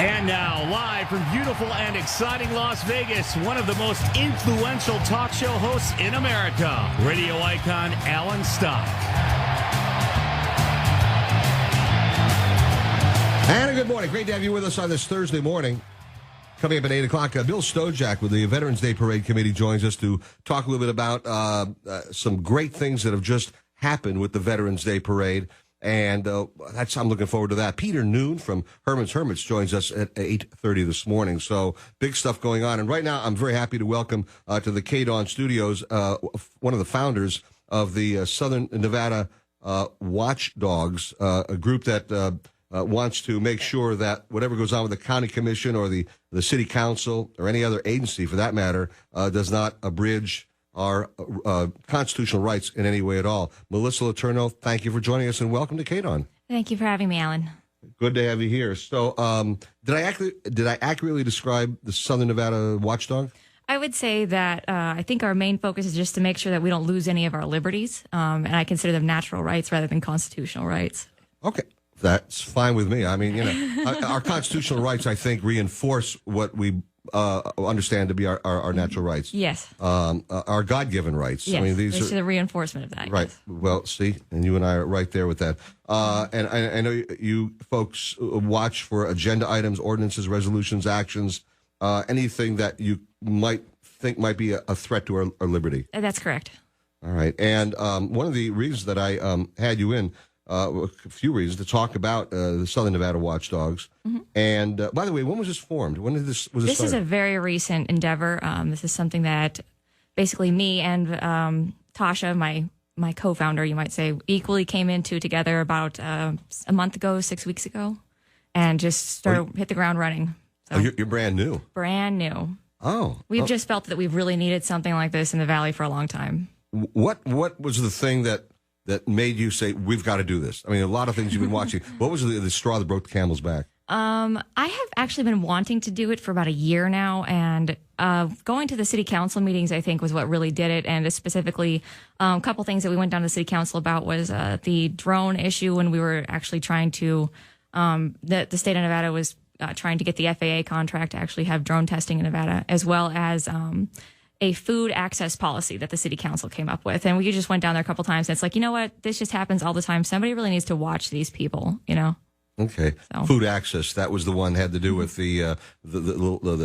And now, live from beautiful and exciting Las Vegas, one of the most influential talk show hosts in America, radio icon Alan Stock. And a good morning. Great to have you with us on this Thursday morning. Coming up at 8 o'clock, Bill Stojak with the Veterans Day Parade Committee joins us to talk a little bit about some great things that have just happened with the Veterans Day Parade. And I'm looking forward to that. Peter Noon from Herman's Hermits joins us at 8:30 this morning. So big stuff going on. And right now, I'm very happy to welcome to the KDWN studios one of the founders of the Southern Nevada Watchdogs, a group that wants to make sure that whatever goes on with the county commission or the city council or any other agency, for that matter, does not abridge our constitutional rights in any way at all. Melissa Letourneau, thank you for joining us, and welcome to KDWN. Thank you for having me, Alan. Good to have you here. So, did I accurately describe the Southern Nevada Watchdog? I would say that I think our main focus is just to make sure that we don't lose any of our liberties, and I consider them natural rights rather than constitutional rights. Okay. That's fine with me. I mean, our constitutional rights, I think, reinforce what we understand to be our natural rights. Yes. Our God-given rights. Yes. I mean, these are are the reinforcement of that. Right. Yes. Well, see, and you and I are right there with that. And I know you folks watch for agenda items, ordinances, resolutions, actions, anything that you might think might be a threat to our liberty. That's correct. All right. And one of the reasons that I had you in, a few reasons to talk about the Southern Nevada Watchdogs. Mm-hmm. And by the way, when was this formed? When did this was it This started? is a very recent endeavor. This is something that basically me and Tasha, my co-founder, you might say, equally came into together about a month ago, 6 weeks ago, and just hit the ground running. So, you're brand new. Brand new. Oh, we've just felt that we've really needed something like this in the Valley for a long time. What was the thing that made you say, we've got to do this? I mean, a lot of things you've been watching. What was the straw that broke the camel's back? I have actually been wanting to do it for about a year now, and going to the city council meetings, I think, was what really did it. And specifically, a couple things that we went down to the city council about was the drone issue when we were actually trying to, the state of Nevada was trying to get the FAA contract to actually have drone testing in Nevada, as well as a food access policy that the city council came up with. And we just went down there a couple times, and it's like, you know what? This just happens all the time. Somebody really needs to watch these people, Okay. So. Food access, that was the one had to do with the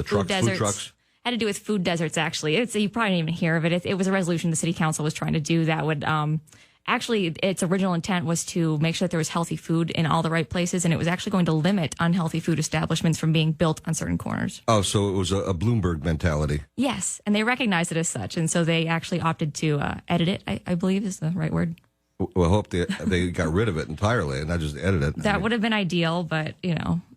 trucks, food trucks. Had to do with food deserts, actually. You probably didn't even hear of it. It was a resolution the city council was trying to do that would actually, its original intent was to make sure that there was healthy food in all the right places, and it was actually going to limit unhealthy food establishments from being built on certain corners. Oh, so it was a Bloomberg mentality. Yes, and they recognized it as such, and so they actually opted to edit it, I believe is the right word. Well, I hope they got rid of it entirely and not just edit it. That would have been ideal, but,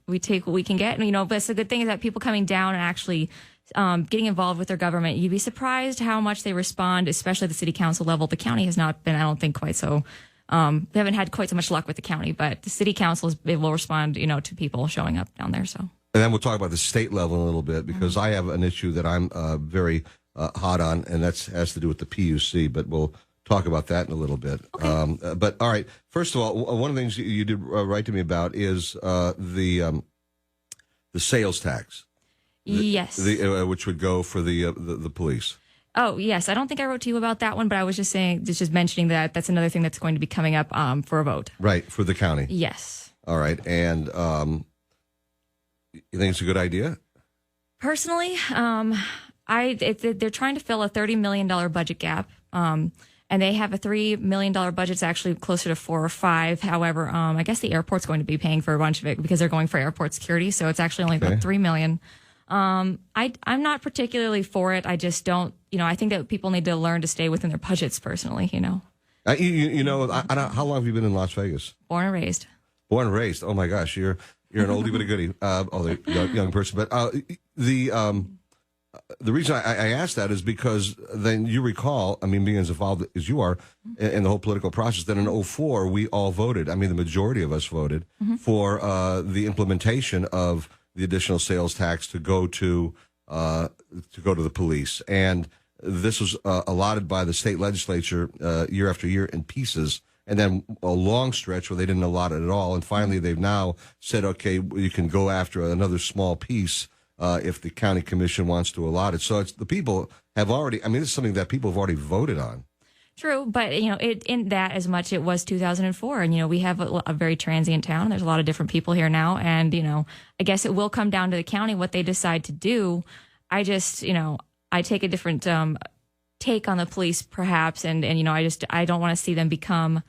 we take what we can get. And, but the good thing is that people coming down and actually getting involved with their government, you'd be surprised how much they respond, especially at the city council level. The county has not been, I don't think, quite so. We haven't had quite so much luck with the county, but the city council will respond, to people showing up down there. So, and then we'll talk about the state level in a little bit, because I have an issue that I'm very hot on, and that has to do with the PUC. But we'll talk about that in a little bit. Okay. But all right, first of all, one of the things you did write to me about is the sales tax. Yes. Which would go for the police. Oh, yes. I don't think I wrote to you about that one, but I was just mentioning that that's another thing that's going to be coming up for a vote. Right, for the county. Yes. All right. And you think it's a good idea? Personally, they're trying to fill a $30 million budget gap. And they have a $3 million budget. It's actually closer to 4 or 5. However, I guess the airport's going to be paying for a bunch of it because they're going for airport security. So it's actually only about $3 million. I'm not particularly for it. I just don't, I think that people need to learn to stay within their budgets personally, I don't, how long have you been in Las Vegas? Born and raised. Born and raised. Oh my gosh. You're an oldie but a goodie, although young person. But, the reason I asked that is because then you recall, being as involved as you are in the whole political process, that in 2004 we all voted. The majority of us voted for the implementation of the additional sales tax to go to the police, and this was allotted by the state legislature year after year in pieces. and then a long stretch where they didn't allot it at all. And finally, they've now said, okay, you can go after another small piece if the county commission wants to allot it. So the people have already, I mean, it's something that people have already voted on. True, but in that as much it was 2004, and we have a very transient town. There's a lot of different people here now, and I guess it will come down to the county what they decide to do. I just I take a different take on the police perhaps, and I don't want to see them become.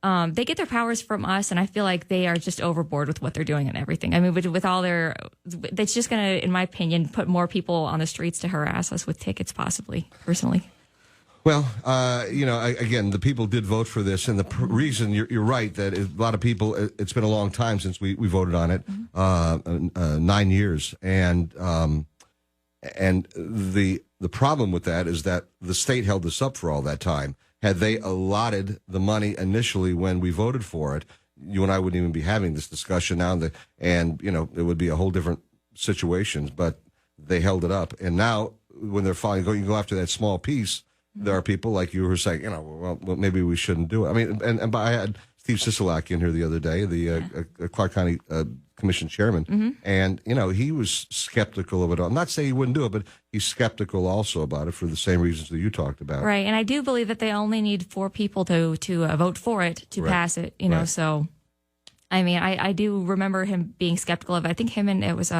They get their powers from us, and I feel like they are just overboard with what they're doing and everything. I mean, with all it's just going to, in my opinion, put more people on the streets to harass us with tickets, possibly, personally. Well, again, the people did vote for this, and the reason you're right that a lot of people. It's been a long time since we voted on it, 9 years, and the problem with that is that the state held this up for all that time. Had they allotted the money initially when we voted for it, you and I wouldn't even be having this discussion now, and it would be a whole different situation. But they held it up, and now when they're finally going to go after that small piece. There are people like you who are saying, well, maybe we shouldn't do it. I mean, and I had Steve Sisolak in here the other day, the Clark County Commission chairman, and he was skeptical of it all. I'm not saying he wouldn't do it, but he's skeptical also about it for the same reasons that you talked about. Right, and I do believe that they only need 4 people to vote for it to pass it. Right. So I mean, I do remember him being skeptical of it. I think him and it was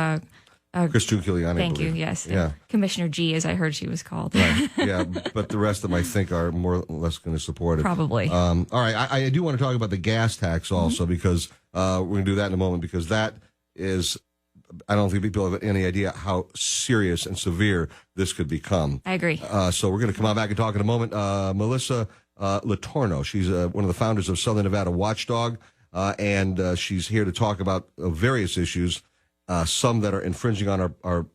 Christine Giuliani. Thank you. Yes. Yeah. Commissioner G, as I heard she was called. Right. Yeah. But the rest of them, I think, are more or less going to support it. Probably. All right. I do want to talk about the gas tax also because we're going to do that in a moment because that is, I don't think people have any idea how serious and severe this could become. I agree. So we're going to come on back and talk in a moment. Melissa Latorno, she's one of the founders of Southern Nevada Watchdog, and she's here to talk about various issues. Some that are infringing on our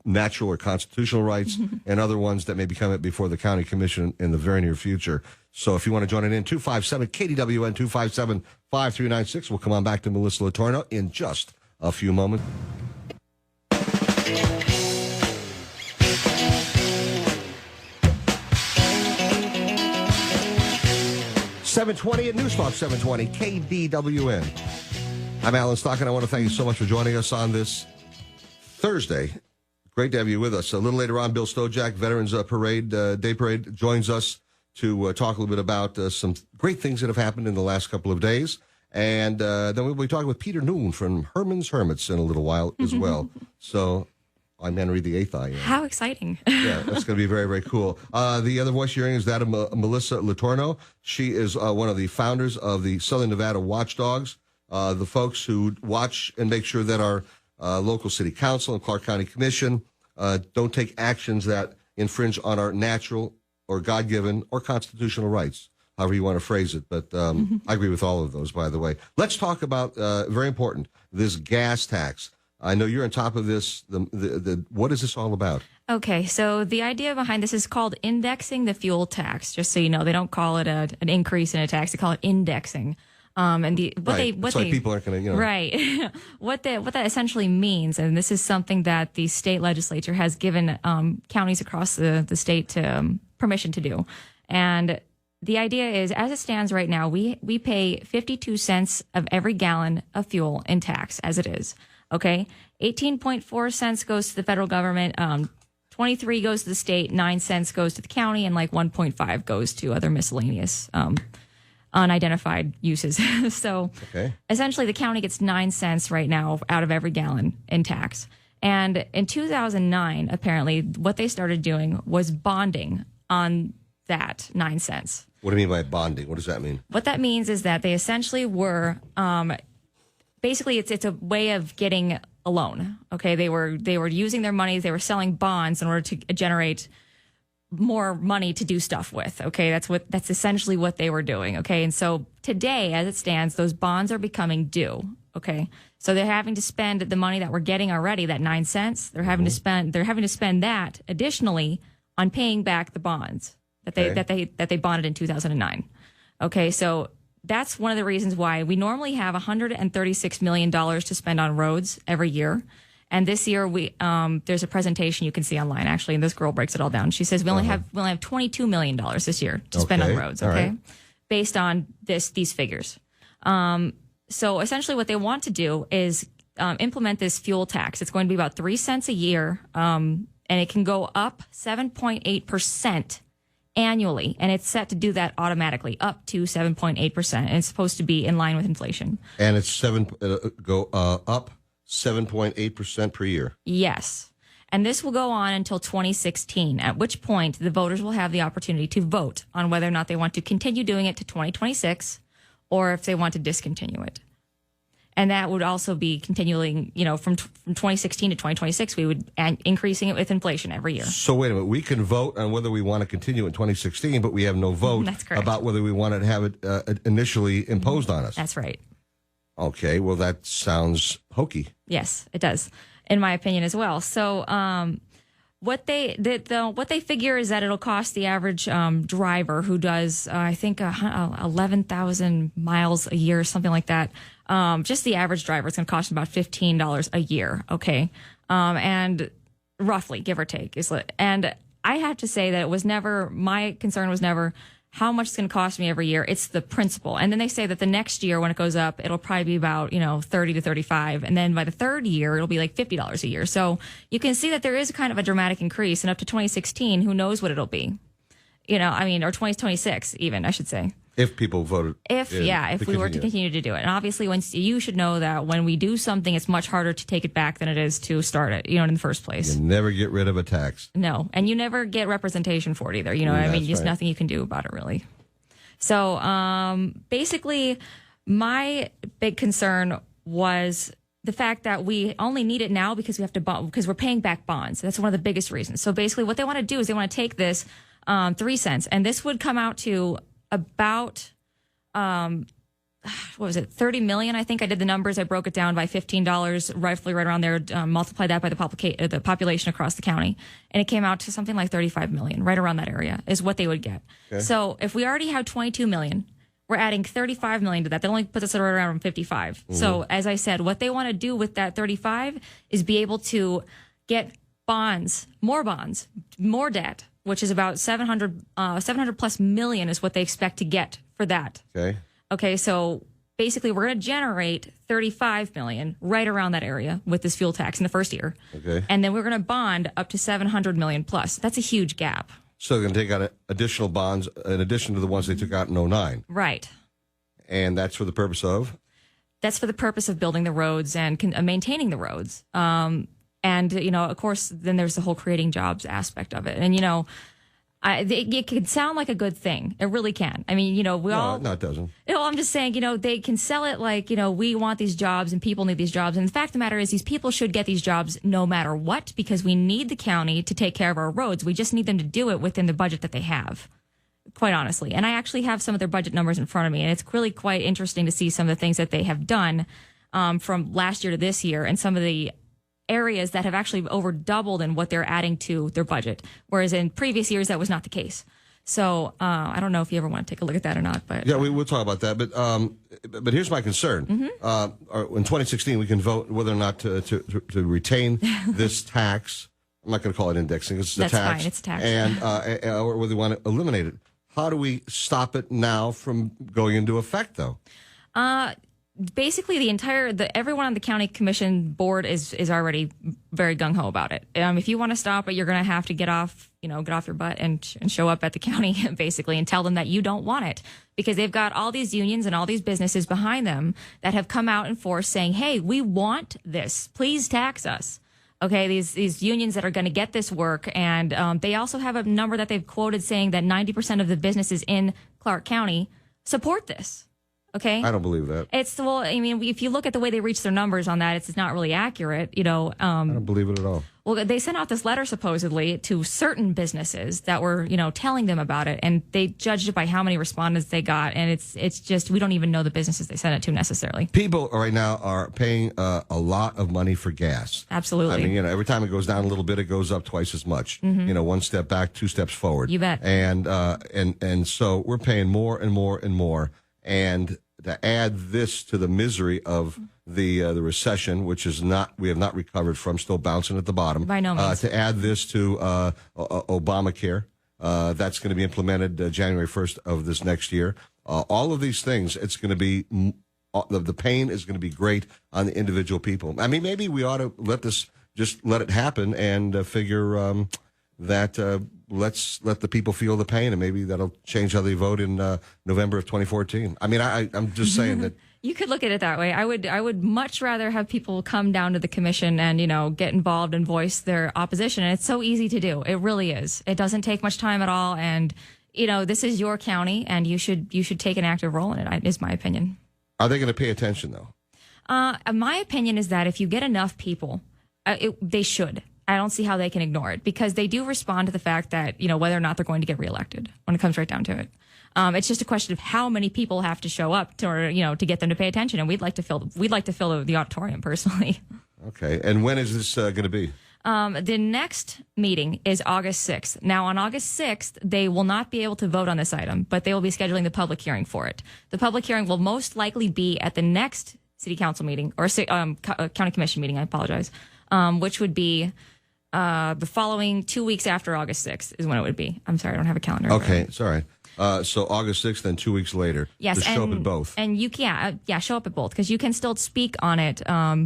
natural or constitutional rights, and other ones that may be coming before the county commission in the very near future. So if you want to join it in, 257 KDWN 257 5396. We'll come on back to Melissa Latorno in just a few moments. $720 at Newstalk 720 KDWN. I'm Alan Stockton. I want to thank you so much for joining us on this Thursday. Great to have you with us. A little later on, Bill Stojak, Veterans Day Parade, joins us to talk a little bit about some great things that have happened in the last couple of days. And then we'll be talking with Peter Noon from Herman's Hermits in a little while as well. So I'm Henry the Eighth I am. How exciting. Yeah, that's going to be very, very cool. The other voice you're hearing is that of Melissa Latorno. She is one of the founders of the Southern Nevada Watchdogs. The folks who watch and make sure that our local city council and Clark County Commission don't take actions that infringe on our natural or God-given or constitutional rights, however you want to phrase it. But I agree with all of those, by the way. Let's talk about, very important, this gas tax. I know you're on top of this. What is this all about? Okay, so the idea behind this is called indexing the fuel tax. Just so you know, they don't call it an increase in a tax; they call it indexing. And people aren't going to, right. what that essentially means, and this is something that the state legislature has given counties across the state to permission to do. And the idea is, as it stands right now, we pay 52 cents of every gallon of fuel in tax as it is. Okay, 18.4 cents goes to the federal government. 23 goes to the state. 9 cents goes to the county, and 1.5 goes to other miscellaneous unidentified uses. So essentially the county gets 9 cents right now out of every gallon in tax. And in 2009, apparently what they started doing was bonding on that 9 cents. What do you mean by bonding? What does that mean? What that means is that they essentially were, basically it's a way of getting a loan. Okay. They were using their money. They were selling bonds in order to generate more money to do stuff with. Okay. That's essentially what they were doing. Okay. And so today, as it stands, those bonds are becoming due. Okay. So they're having to spend the money that we're getting already, that 9 cents. They're having to spend that additionally on paying back the bonds that they bonded in 2009. Okay. So that's one of the reasons why we normally have $136 million to spend on roads every year. And this year, there's a presentation you can see online, actually, and this girl breaks it all down. She says we only have $22 million this year to spend on roads. Okay, based on these figures. So essentially what they want to do is implement this fuel tax. It's going to be about 3 cents a year, and it can go up 7.8% annually, and it's set to do that automatically up to 7.8%, and it's supposed to be in line with inflation. And it's up 7.8% per year. Yes. And this will go on until 2016, at which point the voters will have the opportunity to vote on whether or not they want to continue doing it to 2026 or if they want to discontinue it. And that would also be continuing, from 2016 to 2026, we would increasing it with inflation every year. So wait a minute, we can vote on whether we want to continue in 2016, but we have no vote about whether we want to have it initially imposed on us. That's right. Okay, well, that sounds hokey. Yes, it does, in my opinion as well. So what they figure is that it'll cost the average driver who does, I think, 11,000 miles a year, something like that. Just the average driver, it's going to cost about $15 a year. Okay. And roughly, give or take. And I have to say that my concern was never how much it's going to cost me every year. It's the principle. And then they say that the next year when it goes up, it'll probably be about, 30 to 35. And then by the third year, it'll be like $50 a year. So you can see that there is kind of a dramatic increase. And up to 2016, who knows what it'll be? Or 2026 even, I should say. If people voted. If we were to continue to do it. And obviously, you should know that when we do something, it's much harder to take it back than it is to start it, in the first place. You never get rid of a tax. No. And you never get representation for it either. There's nothing you can do about it, really. So basically, my big concern was the fact that we only need it now because we have to because we're paying back bonds. That's one of the biggest reasons. So basically, what they want to do is they want to take this 3 cents, and this would come out to about, 30 million? I think I did the numbers. I broke it down by $15, roughly right around there, multiply that by the population across the county. And it came out to something like 35 million, right around that area is what they would get. Okay. So if we already have 22 million, we're adding 35 million to that. That only puts us right around 55. Mm-hmm. So as I said, what they want to do with that 35 is be able to get more debt, which is about 700 plus million is what they expect to get for that. Okay, so basically we're going to generate 35 million right around that area with this fuel tax in the first year. Okay. And then we're going to bond up to 700 million plus. That's a huge gap. So they're going to take out additional bonds in addition to the ones they took out in 2009. Right. And that's for the purpose of? That's for the purpose of building the roads and maintaining the roads. And, of course, then there's the whole creating jobs aspect of it. And, it can sound like a good thing. It really can. I mean, No, it doesn't. I'm just saying, they can sell it like, we want these jobs and people need these jobs. And the fact of the matter is these people should get these jobs no matter what because we need the county to take care of our roads. We just need them to do it within the budget that they have, quite honestly. And I actually have some of their budget numbers in front of me. And it's really quite interesting to see some of the things that they have done from last year to this year and some of the areas that have actually over doubled in what they're adding to their budget, whereas in previous years that was not the case. So I don't know if you ever want to take a look at that or not. But yeah, we'll talk about that. But here's my concern. Mm-hmm. In 2016, we can vote whether or not to retain this tax. I'm not going to call it indexing. It's a tax. That's fine. It's a tax. And or whether we want to eliminate it. How do we stop it now from going into effect, though? Basically, everyone on the county commission board is already very gung ho about it. If you want to stop it, you're going to have to get off your butt and show up at the county basically and tell them that you don't want it because they've got all these unions and all these businesses behind them that have come out in force saying, "Hey, we want this. Please tax us." Okay, these unions that are going to get this work, and they also have a number that they've quoted saying that 90% of the businesses in Clark County support this. Okay. I don't believe that. If you look at the way they reach their numbers on that, it's not really accurate, I don't believe it at all. Well, they sent out this letter supposedly to certain businesses that were, telling them about it, and they judged it by how many respondents they got, and it's just we don't even know the businesses they sent it to necessarily. People right now are paying a lot of money for gas. Absolutely. I mean, every time it goes down a little bit, it goes up twice as much. Mm-hmm. One step back, 2 steps forward. You bet. And so we're paying more and more and more. And to add this to the misery of the recession, which we have not recovered from, still bouncing at the bottom. By no means. To add this to Obamacare, that's going to be implemented January 1st of this next year. all of these things, it's going to be the pain is going to be great on the individual people. I mean, maybe we ought to let it happen and figure that let's let the people feel the pain, and maybe that'll change how they vote in November of 2014. I mean, I'm just saying that. You could look at it that way. I would much rather have people come down to the commission and, get involved and voice their opposition. And it's so easy to do. It really is. It doesn't take much time at all. And, this is your county, and you should take an active role in it, is my opinion. Are they going to pay attention, though? My opinion is that if you get enough people, they should. I don't see how they can ignore it, because they do respond to the fact that, whether or not they're going to get reelected when it comes right down to it. It's just a question of how many people have to show up to get them to pay attention. And we'd like to fill the auditorium personally. Okay. And when is this going to be? The next meeting is August 6th. Now, on August 6th, they will not be able to vote on this item, but they will be scheduling the public hearing for it. The public hearing will most likely be at the next city council meeting, or county commission meeting, I apologize, which would be the following 2 weeks after August 6th is when it would be. I'm sorry, I don't have a calendar. Okay, it's all right. So August 6th, then 2 weeks later. Yes, to show up at both. And you can, show up at both, because you can still speak on it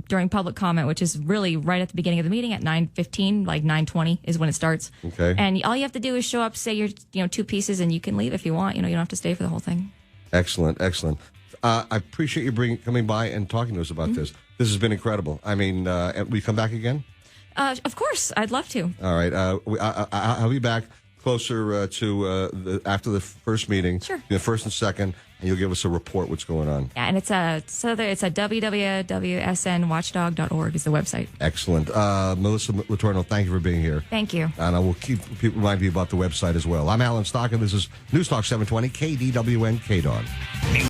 during public comment, which is really right at the beginning of the meeting at 9:15, like 9:20 is when it starts. Okay. And all you have to do is show up, say your two pieces, and you can leave if you want. You don't have to stay for the whole thing. Excellent. I appreciate you coming by and talking to us about this. This has been incredible. I mean, will you come back again? Of course, I'd love to. All right. I'll be back closer to after the first meeting. Sure. The first and second, and you'll give us a report what's going on. Yeah, and it's a www.watchdog.org is the website. Excellent. Melissa Letourneau, thank you for being here. Thank you. And I will keep people remind you about the website as well. I'm Alan Stock, and this is News Talk 720 KDWN KDON.